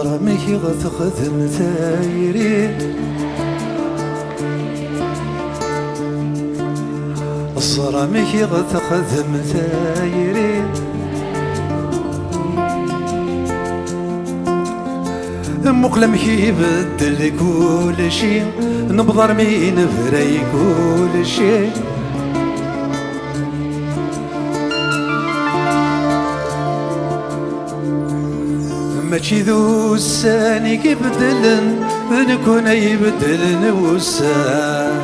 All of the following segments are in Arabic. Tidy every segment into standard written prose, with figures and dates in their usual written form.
صرامك غتخدم ثايري صرامك غتخدم ثايري مقلمك يبدل كل شي نبضر مين براي كل شي ماشي ذو الساني يبدلن نكون يبدلن وسان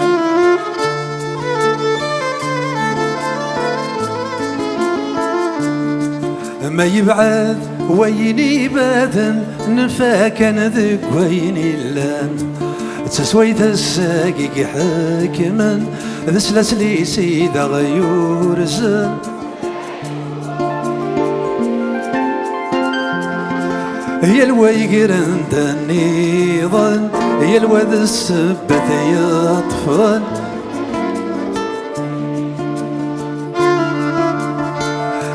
ما يبعد وين يبادن نفاكن ذك وين يلان تسويت الساقي حاكما ذا سلاسلي سيدا غيور زن هي الويقر عند النيضان هي الواد السبت يطفن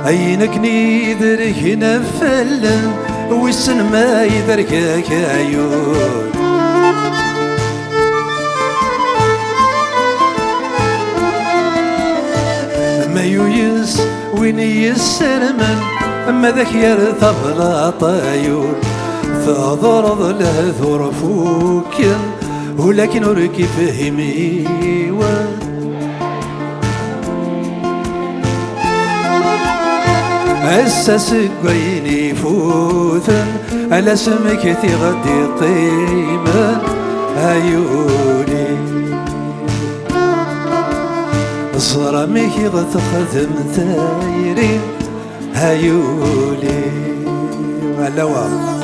عينك نيدرك نفلن ويسن ما يدركك عيون ما يويس وين يسرمن اما ذاك يرثب لا طيور فضرض له ثرفوك ولكن وركي فهمي أساسك وين يفوثن على سمك غدي قيمة عيوني صرامك غتخدم ثايري عيوني علوا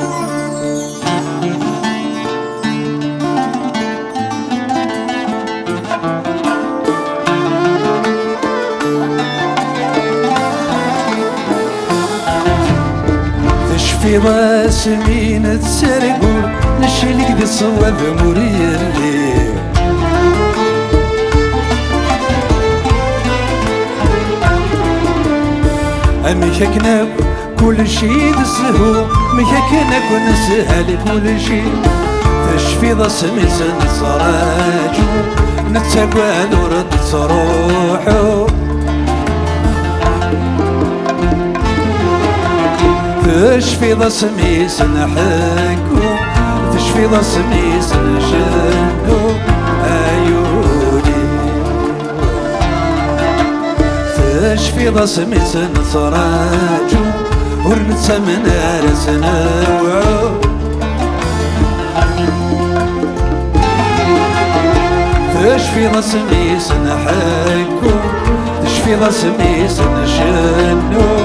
في راس مين تسرقوا نشيلك دي الصواب مريلي مشاكنا كل شي تسهو مشاكنا كل نسهل كل شي تشفي راس ميزان صراجو نتساقوا ورد صروحو تشفي ذا سميس نحكو تشفي ذا سميس نشكو عيوني تشفي ذا سميس نصراجو ورنسى من عرسنا وعو تشفي ذا سميس نحكو تشفي ذا سميس نشنو